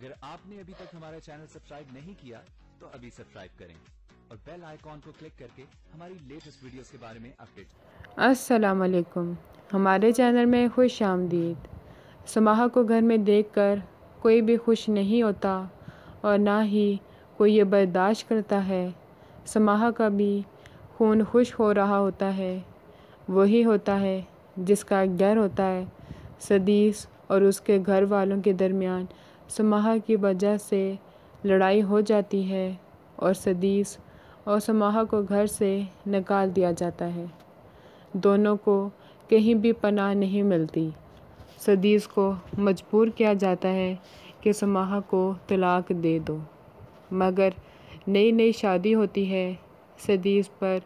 اگر آپ نے ابھی تک ہمارا چینل سبسکرائب نہیں کیا تو ابھی سبسکرائب کریں اور بیل آئیکن کو کلک کر کے ہماری لیٹسٹ ویڈیوز کے بارے میں اپڈیٹ۔ السلام علیکم، ہمارے چینل میں خوش آمدید۔ سماحہ کو گھر میں دیکھ کر کوئی بھی خوش نہیں ہوتا اور نہ ہی کوئی یہ برداشت کرتا ہے۔ سماحہ کا بھی خون خوش ہو رہا ہوتا ہے، وہی ہوتا ہے جس کا ایک ڈر ہوتا ہے۔ سدیس اور اس کے گھر والوں کے درمیان سماحہ کی وجہ سے لڑائی ہو جاتی ہے اور سدیس اور سماحہ کو گھر سے نکال دیا جاتا ہے۔ دونوں کو کہیں بھی پناہ نہیں ملتی۔ سدیس کو مجبور کیا جاتا ہے کہ سماحہ کو طلاق دے دو، مگر نئی شادی ہوتی ہے، سدیس پر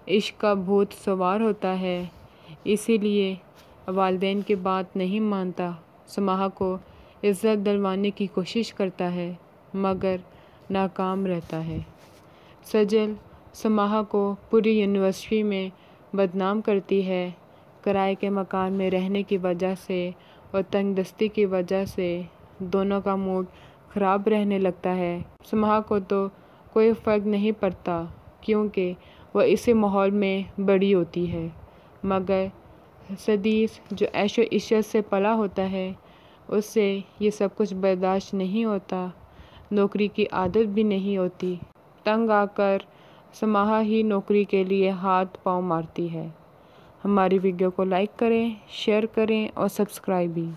عشق کا بھوت سوار ہوتا ہے، اسی لیے والدین کی بات نہیں مانتا، سماحہ کو عزت دلوانے کی کوشش کرتا ہے مگر ناکام رہتا ہے۔ سجل سماحہ کو پوری یونیورسٹی میں بدنام کرتی ہے۔ کرائے کے مکان میں رہنے کی وجہ سے اور تنگ دستی کی وجہ سے دونوں کا موڈ خراب رہنے لگتا ہے۔ سماحہ کو تو کوئی فرق نہیں پڑتا کیونکہ وہ اسی ماحول میں بڑی ہوتی ہے، مگر سدیس جو عیش و عشرت سے پلا ہوتا ہے اس سے یہ سب کچھ برداشت نہیں ہوتا، نوکری کی عادت بھی نہیں ہوتی۔ تنگ آ کر سماحہ ہی نوکری کے لیے ہاتھ پاؤں مارتی ہے۔ ہماری ویڈیو کو لائک کریں، شیئر کریں اور سبسکرائب بھی۔